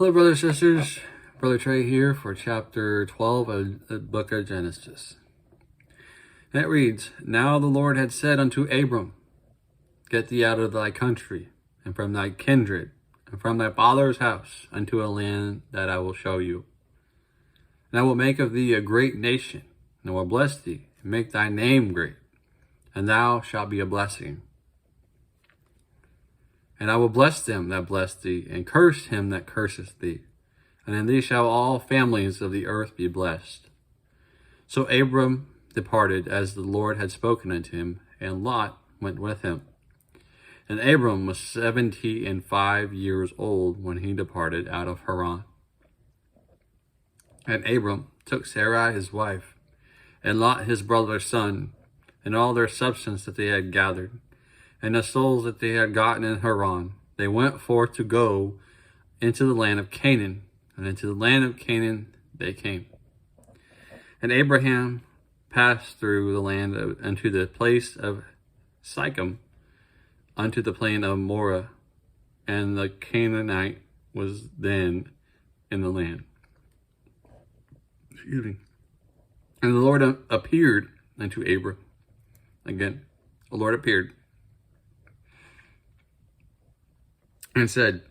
Hello, brothers and sisters. Brother Trey here for chapter 12 of the book of Genesis. And it reads, Now the Lord had said unto Abram, Get thee out of thy country, and from thy kindred, and from thy father's house, unto a land that I will show you. And I will make of thee a great nation, and I will bless thee, and make thy name great, and thou shalt be a blessing. And I will bless them that bless thee, and curse him that curseth thee. And in thee shall all families of the earth be blessed. So Abram departed as the Lord had spoken unto him, and Lot went with him. And Abram was 75 years old when he departed out of Haran. And Abram took Sarai his wife, and Lot his brother's son, and all their substance that they had gathered, and the souls that they had gotten in Haran. They went forth to go into the land of Canaan, and into the land of Canaan they came. And Abraham passed through the land unto the place of Sychem, unto the plain of Moreh, and the Canaanite was then in the land. Excuse me. And the Lord appeared unto Abram. Again, the Lord appeared and said,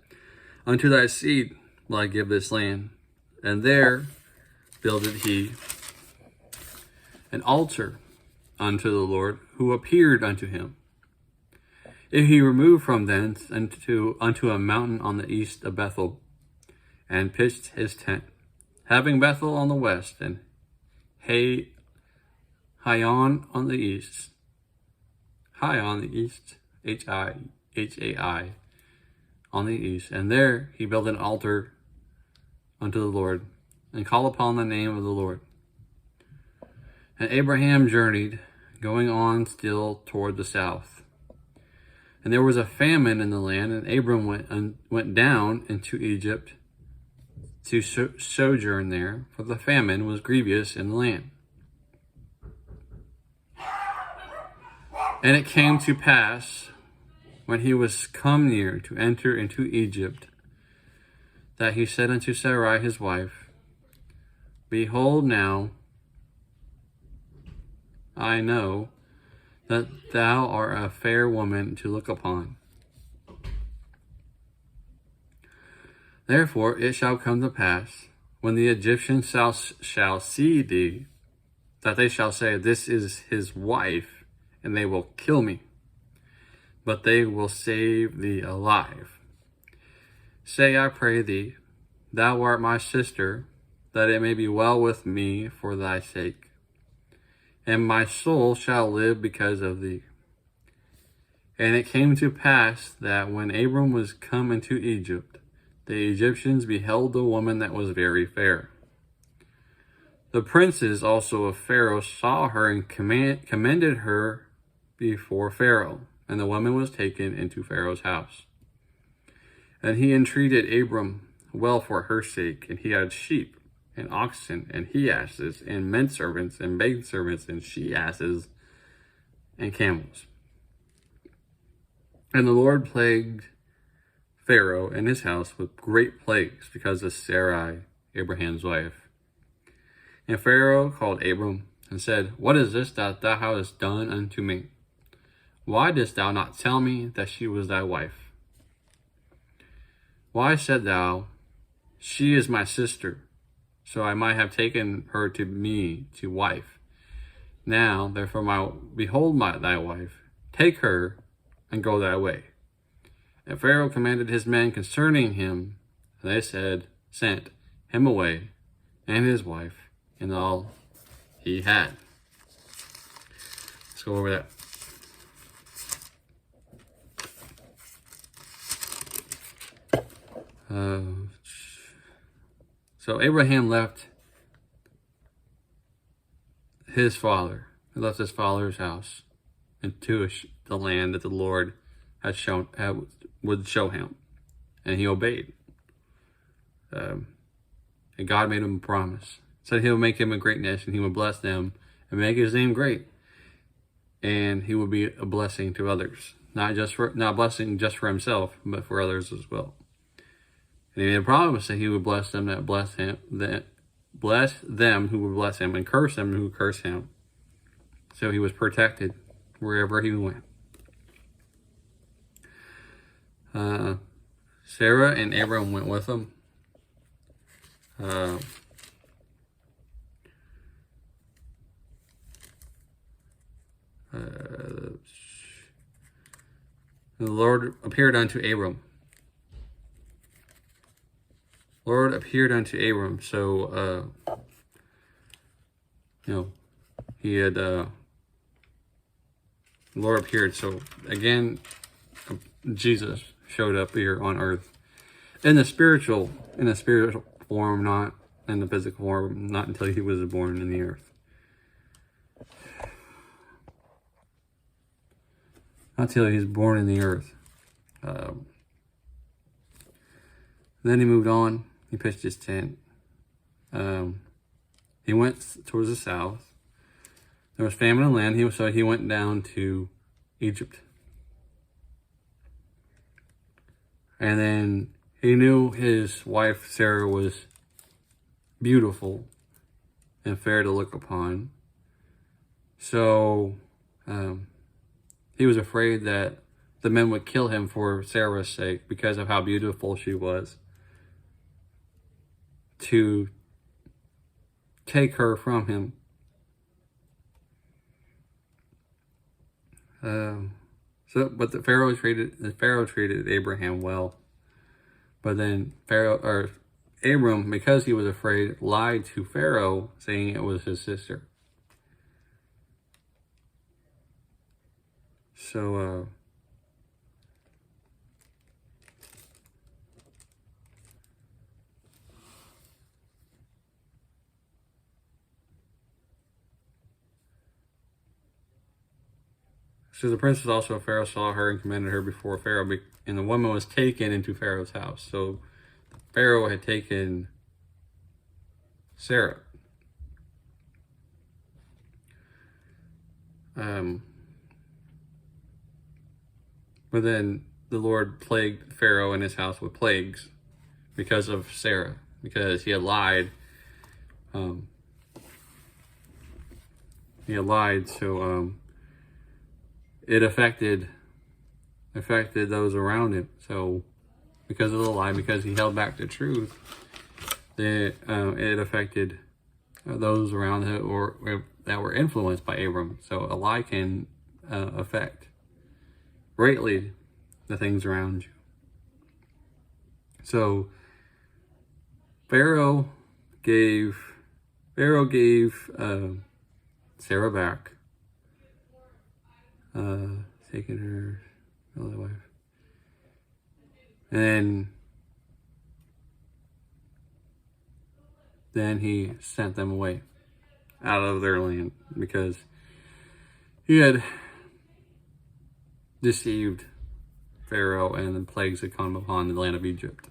Unto thy seed will I give this land. And there builded he an altar unto the Lord, who appeared unto him. And he removed from thence unto a mountain on the east of Bethel, and pitched his tent, having Bethel on the west, and Hayon on the east. Hai on the east, H-I-H-A-I, on the east. And there he built an altar unto the Lord, and called upon the name of the Lord. And Abraham journeyed, going on still toward the south. And there was a famine in the land, and Abram went down into Egypt to sojourn there, for the famine was grievous in the land. And it came to pass, when he was come near to enter into Egypt, that he said unto Sarai his wife, Behold, now I know that thou art a fair woman to look upon. Therefore it shall come to pass, when the Egyptians shall see thee, that they shall say, This is his wife, and they will kill me. But they will save thee alive. Say, I pray thee, thou art my sister, that it may be well with me for thy sake. And my soul shall live because of thee. And it came to pass that when Abram was come into Egypt, the Egyptians beheld the woman that was very fair. The princes also of Pharaoh saw her and commended her before Pharaoh. And the woman was taken into Pharaoh's house. And he entreated Abram well for her sake, and he had sheep, and oxen, and he-asses, and men-servants, and maid-servants, and she-asses, and camels. And the Lord plagued Pharaoh and his house with great plagues because of Sarai, Abraham's wife. And Pharaoh called Abram and said, What is this that thou hast done unto me? Why didst thou not tell me that she was thy wife? Why said thou, She is my sister, so I might have taken her to me to wife? Now, therefore, behold thy wife, take her, and go thy way. And Pharaoh commanded his men concerning him, and they sent him away, and his wife, and all he had. Let's go over that. So Abraham left his father. He left his father's house into the land that the Lord would show him, and he obeyed. And God made him a promise. Said he would make him a great nation. He would bless them and make his name great, and he would be a blessing to others. Not blessing just for himself, but for others as well. And he made a promise that he would bless them that bless him, that bless them who would bless him, and curse them who curse him. So he was protected wherever he went. Sarah and Abram went with him. The Lord appeared unto Abram. Lord appeared unto Abram. So, he had, Lord appeared. So again, Jesus showed up here on earth in the spiritual form, not in the physical form, not until he was born in the earth. Not until he was born in the earth. Then he moved on. He pitched his tent. He went towards the south. There was famine in the land. So he went down to Egypt. And then he knew his wife Sarah was beautiful and fair to look upon. So he was afraid that the men would kill him for Sarah's sake because of how beautiful she was, to take her from him. But the Pharaoh treated Abraham well. But then Abram, because he was afraid, lied to Pharaoh, saying it was his sister. So the princess also of Pharaoh saw her and commended her before Pharaoh, and the woman was taken into Pharaoh's house. So Pharaoh had taken Sarah. But then the Lord plagued Pharaoh and his house with plagues because of Sarah, because he had lied. So it affected those around him. So because of the lie, because he held back the truth, it affected those around him or that were influenced by Abram. So a lie can affect greatly the things around you. So Pharaoh gave Sarah back, taking her other wife, and then he sent them away out of their land because he had deceived Pharaoh, and the plagues had come upon the land of Egypt.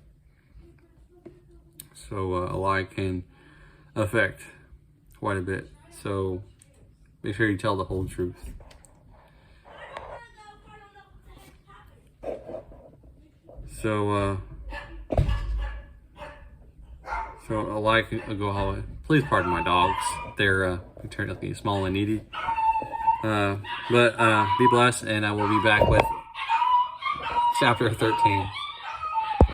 So a lie can affect quite a bit. So make sure you tell the whole truth. So a lie can go how. Please pardon my dogs. They're turned out to be small and needy. But be blessed, and I will be back with chapter 13.